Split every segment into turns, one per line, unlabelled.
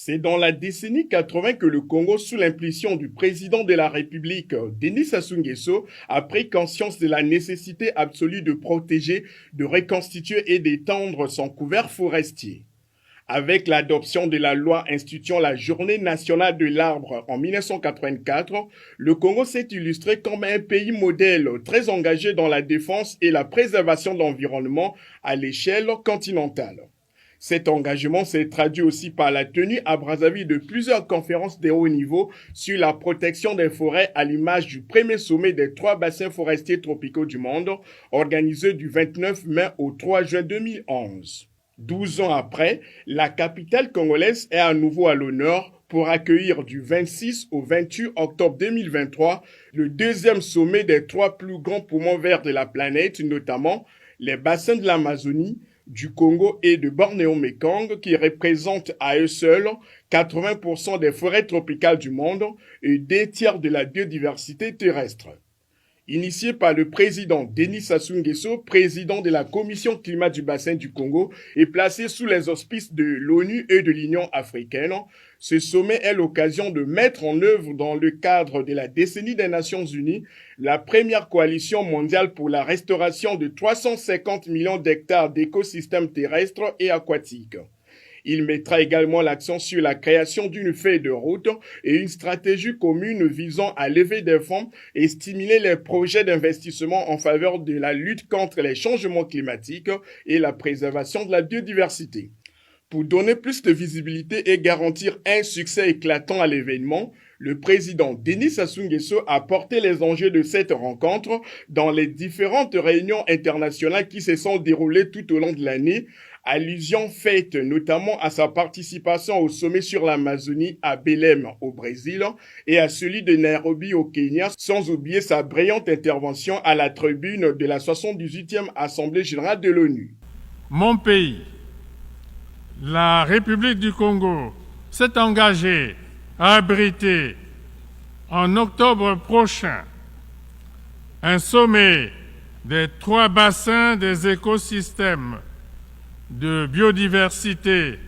C'est dans la décennie 80 que le Congo, sous l'impulsion du président de la République, Denis Sassou Nguesso, a pris conscience de la nécessité absolue de protéger, de reconstituer et d'étendre son couvert forestier. Avec l'adoption de la loi instituant la Journée nationale de l'arbre en 1984, le Congo s'est illustré comme un pays modèle très engagé dans la défense et la préservation de l'environnement à l'échelle continentale. Cet engagement s'est traduit aussi par la tenue à Brazzaville de plusieurs conférences de haut niveau sur la protection des forêts à l'image du premier sommet des 3 bassins forestiers tropicaux du monde, organisé du 29 mai au 3 juin 2011. 12 ans après, la capitale congolaise est à nouveau à l'honneur pour accueillir du 26 au 28 octobre 2023 le deuxième sommet des 3 plus grands poumons verts de la planète, notamment les bassins de l'Amazonie, du Congo et de Bornéo-Mékong qui représentent à eux seuls 80% des forêts tropicales du monde et 2/3 de la biodiversité terrestre. Initié par le président Denis Sassou Nguesso, président de la Commission climat du bassin du Congo et placé sous les auspices de l'ONU et de l'Union africaine, ce sommet est l'occasion de mettre en œuvre dans le cadre de la décennie des Nations Unies la première coalition mondiale pour la restauration de 350 millions d'hectares d'écosystèmes terrestres et aquatiques. Il mettra également l'accent sur la création d'une feuille de route et une stratégie commune visant à lever des fonds et stimuler les projets d'investissement en faveur de la lutte contre les changements climatiques et la préservation de la biodiversité. Pour donner plus de visibilité et garantir un succès éclatant à l'événement, le président Denis Sassou Nguesso a porté les enjeux de cette rencontre dans les différentes réunions internationales qui se sont déroulées tout au long de l'année, allusion faite notamment à sa participation au sommet sur l'Amazonie à Belém au Brésil et à celui de Nairobi au Kenya, sans oublier sa brillante intervention à la tribune de la 78e Assemblée générale de l'ONU.
Mon pays, la République du Congo, s'est engagé à abriter en octobre prochain un sommet des 3 bassins des écosystèmes de biodiversité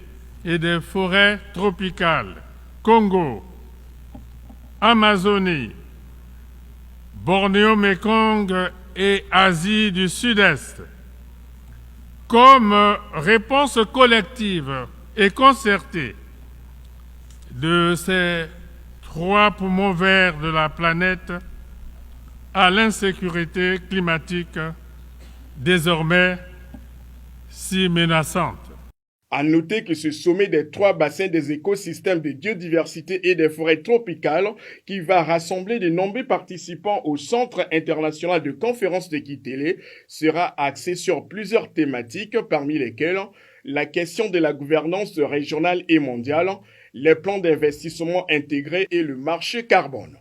et des forêts tropicales, Congo, Amazonie, Bornéo-Mékong et Asie du Sud-Est, comme réponse collective et concertée de ces 3 poumons verts de la planète à l'insécurité climatique désormais si menaçante.
À noter que ce sommet des 3 bassins des écosystèmes de biodiversité et des forêts tropicales, qui va rassembler de nombreux participants au Centre international de conférences de Kitélé, sera axé sur plusieurs thématiques, parmi lesquelles la question de la gouvernance régionale et mondiale, les plans d'investissement intégrés et le marché carbone.